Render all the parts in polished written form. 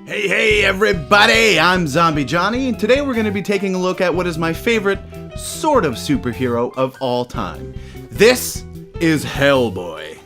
Hey everybody, I'm ZombieJohnny, and today we're going to be taking a look at what is my favorite sort of superhero of all time. This is Hellboy.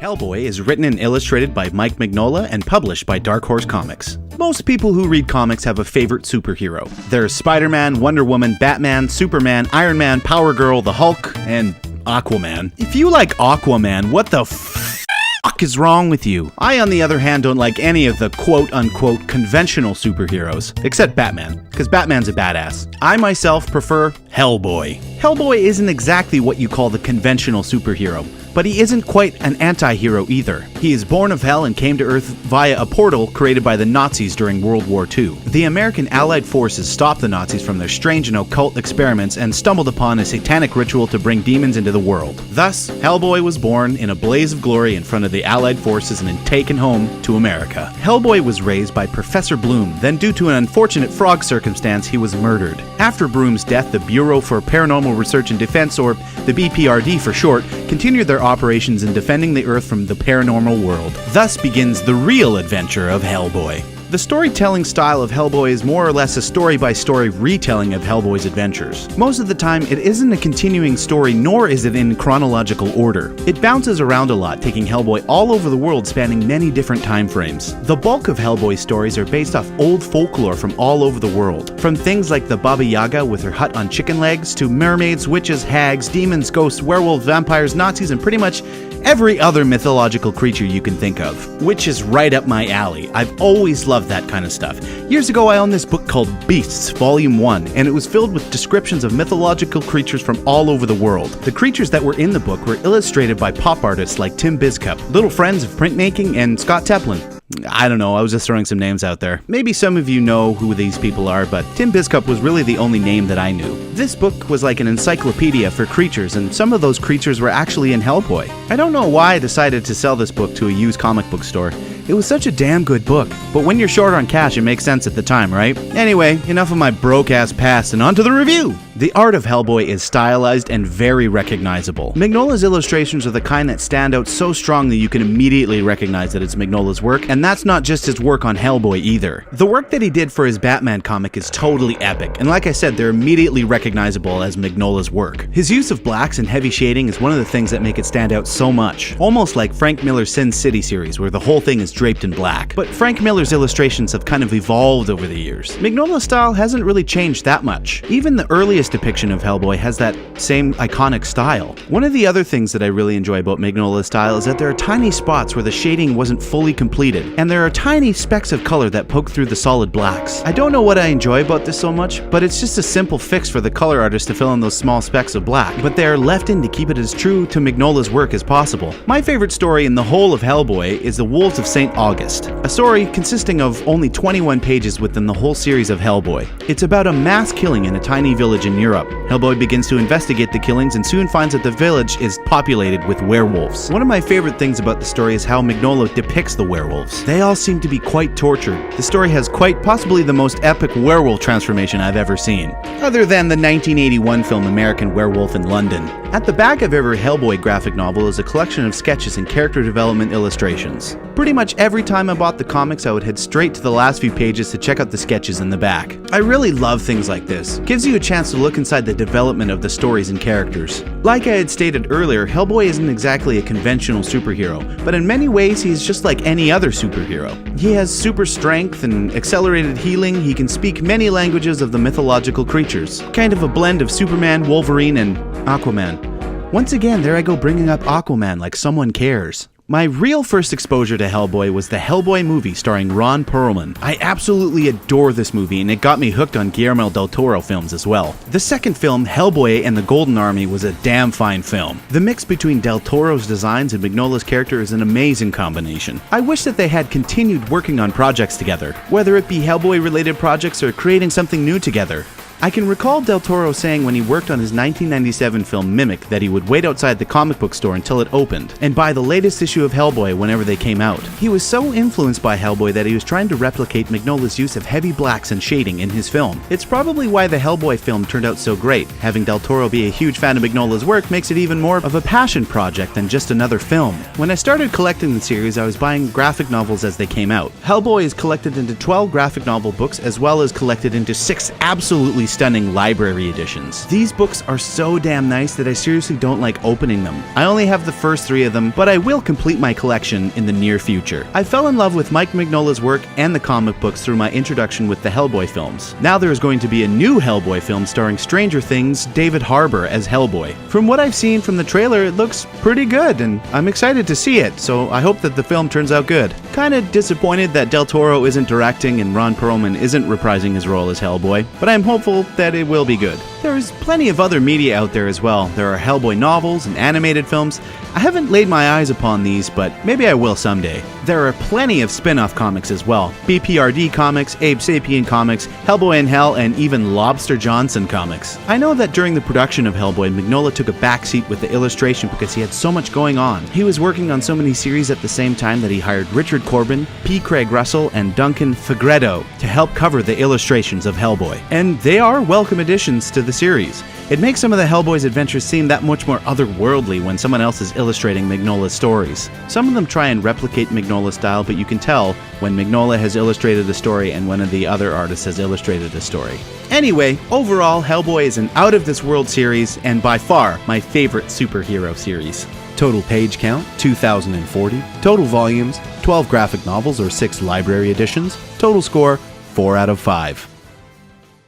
Hellboy is written and illustrated by Mignola and published by Dark Horse Comics. Most people who read comics have a favorite superhero. There's Spider-Man, Wonder Woman, Batman, Superman, Iron Man, Power Girl, the Hulk, and Aquaman. If you like Aquaman, what the fuck is wrong with you? I, on the other hand, don't like any of the quote-unquote conventional superheroes, except Batman, because Batman's a badass. I myself prefer Hellboy. Hellboy isn't exactly what you call the conventional superhero, but he isn't quite an anti-hero either. He is born of hell and came to Earth via a portal created by the Nazis during World War II. The American Allied forces stopped the Nazis from their strange and occult experiments and stumbled upon a satanic ritual to bring demons into the world. Thus, Hellboy was born in a blaze of glory in front of the Allied forces and then taken home to America. Hellboy was raised by Professor Bloom, then due to an unfortunate frog circumstance, he was murdered. After Bloom's death, the Bureau for Paranormal Research and Defense, or the BPRD for short, continued their operations in defending the Earth from the paranormal world. Thus begins the real adventure of Hellboy. The storytelling style of Hellboy is more or less a story-by-story retelling of Hellboy's adventures. Most of the time, it isn't a continuing story, nor is it in chronological order. It bounces around a lot, taking Hellboy all over the world, spanning many different time frames. The bulk of Hellboy's stories are based off old folklore from all over the world. From things like the Baba Yaga with her hut on chicken legs, to mermaids, witches, hags, demons, ghosts, werewolves, vampires, Nazis, and pretty much every other mythological creature you can think of, which is right up my alley. I've always loved that kind of stuff. Years ago, I owned this book called Beasts, Volume 1, and it was filled with descriptions of mythological creatures from all over the world. The creatures that were in the book were illustrated by pop artists like Tim Biscup, little friends of printmaking, and Scott Teplin. I don't know, I was just throwing some names out there. Maybe some of you know who these people are, but Tim Biscup was really the only name that I knew. This book was like an encyclopedia for creatures, and some of those creatures were actually in Hellboy. I don't know why I decided to sell this book to a used comic book store. It was such a damn good book. But when you're short on cash, it makes sense at the time, right? Anyway, enough of my broke-ass past and on to the review! The art of Hellboy is stylized and very recognizable. Mignola's illustrations are the kind that stand out so strongly you can immediately recognize that it's Mignola's work, and that's not just his work on Hellboy either. The work that he did for his Batman comic is totally epic, and like I said, they're immediately recognizable as Mignola's work. His use of blacks and heavy shading is one of the things that make it stand out so much. Almost like Frank Miller's Sin City series, where the whole thing is draped in black. But Frank Miller's illustrations have kind of evolved over the years. Mignola's style hasn't really changed that much. Even the earliest depiction of Hellboy has that same iconic style. One of the other things that I really enjoy about Mignola's style is that there are tiny spots where the shading wasn't fully completed, and there are tiny specks of color that poke through the solid blacks. I don't know what I enjoy about this so much, but it's just a simple fix for the color artist to fill in those small specks of black, but they are left in to keep it as true to Mignola's work as possible. My favorite story in the whole of Hellboy is The Wolves of St. August, a story consisting of only 21 pages within the whole series of Hellboy. It's about a mass killing in a tiny village in Europe. Hellboy begins to investigate the killings and soon finds that the village is populated with werewolves. One of my favorite things about the story is how Mignola depicts the werewolves. They all seem to be quite tortured. The story has quite possibly the most epic werewolf transformation I've ever seen, other than the 1981 film American Werewolf in London. At the back of every Hellboy graphic novel is a collection of sketches and character development illustrations. Pretty much every time I bought the comics, I would head straight to the last few pages to check out the sketches in the back. I really love things like this. It gives you a chance to look inside the development of the stories and characters. Like I had stated earlier, Hellboy isn't exactly a conventional superhero, but in many ways he's just like any other superhero. He has super strength and accelerated healing. He can speak many languages of the mythological creatures. Kind of a blend of Superman, Wolverine, and Aquaman. Once again, there I go bringing up Aquaman like someone cares. My real first exposure to Hellboy was the Hellboy movie starring Ron Perlman. I absolutely adore this movie, and it got me hooked on Guillermo del Toro films as well. The second film, Hellboy and the Golden Army, was a damn fine film. The mix between del Toro's designs and Mignola's character is an amazing combination. I wish that they had continued working on projects together, whether it be Hellboy-related projects or creating something new together. I can recall Del Toro saying when he worked on his 1997 film Mimic that he would wait outside the comic book store until it opened, and buy the latest issue of Hellboy whenever they came out. He was so influenced by Hellboy that he was trying to replicate Mignola's use of heavy blacks and shading in his film. It's probably why the Hellboy film turned out so great. Having Del Toro be a huge fan of Mignola's work makes it even more of a passion project than just another film. When I started collecting the series, I was buying graphic novels as they came out. Hellboy is collected into 12 graphic novel books as well as collected into 6 absolutely stunning library editions. These books are so damn nice that I seriously don't like opening them. I only have the first 3 of them, but I will complete my collection in the near future. I fell in love with Mike Mignola's work and the comic books through my introduction with the Hellboy films. Now there is going to be a new Hellboy film starring Stranger Things' David Harbour as Hellboy. From what I've seen from the trailer, it looks pretty good, and I'm excited to see it, so I hope that the film turns out good. Kinda disappointed that Del Toro isn't directing and Ron Perlman isn't reprising his role as Hellboy, but I'm hopeful that it will be good. There is plenty of other media out there as well. There are Hellboy novels and animated films. I haven't laid my eyes upon these, but maybe I will someday. There are plenty of spin-off comics as well. BPRD comics, Abe Sapien comics, Hellboy in Hell, and even Lobster Johnson comics. I know that during the production of Hellboy, Mignola took a backseat with the illustration because he had so much going on. He was working on so many series at the same time that he hired Richard Corbin, P. Craig Russell, and Duncan Fegredo to help cover the illustrations of Hellboy. And they are welcome additions to the series. It makes some of the Hellboy's adventures seem that much more otherworldly when someone else is illustrating Mignola's stories. Some of them try and replicate Mignola's style, but you can tell when Mignola has illustrated a story and one of the other artists has illustrated a story. Anyway, overall, Hellboy is an out-of-this-world series and by far my favorite superhero series. Total page count, 2,040. Total volumes, 12 graphic novels or 6 library editions. Total score, 4 out of 5.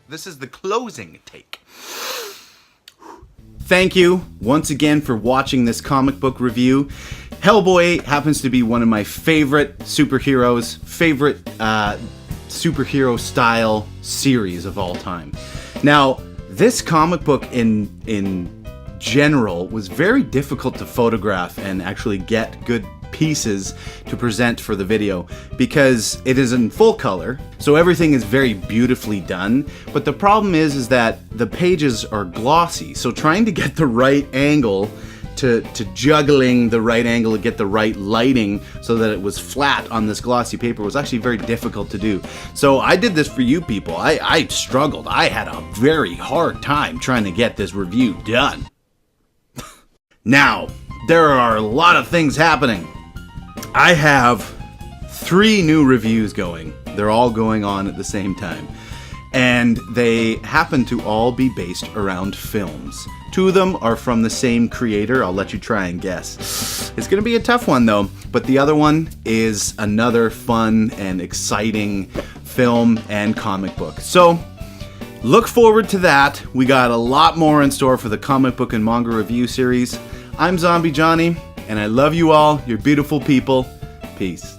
This is the closing take. Thank you once again for watching this comic book review. Hellboy happens to be one of my favorite superheroes, favorite superhero style series of all time. Now, this comic book in general was very difficult to photograph and actually get good pieces to present for the video because it is in full color, so everything is very beautifully done, but the problem is that the pages are glossy, so trying to get the right angle to juggling the right angle to get the right lighting so that it was flat on this glossy paper was actually very difficult to do. So I did this for you people. I struggled. I had a very hard time trying to get this review done. Now, there are a lot of things happening. I have 3 new reviews going. They're all going on at the same time. And they happen to all be based around films. 2 of them are from the same creator. I'll let you try and guess. It's going to be a tough one though, but the other one is another fun and exciting film and comic book. So, look forward to that. We got a lot more in store for the comic book and manga review series. I'm ZombieJohnny, and I love you all. You're beautiful people. Peace.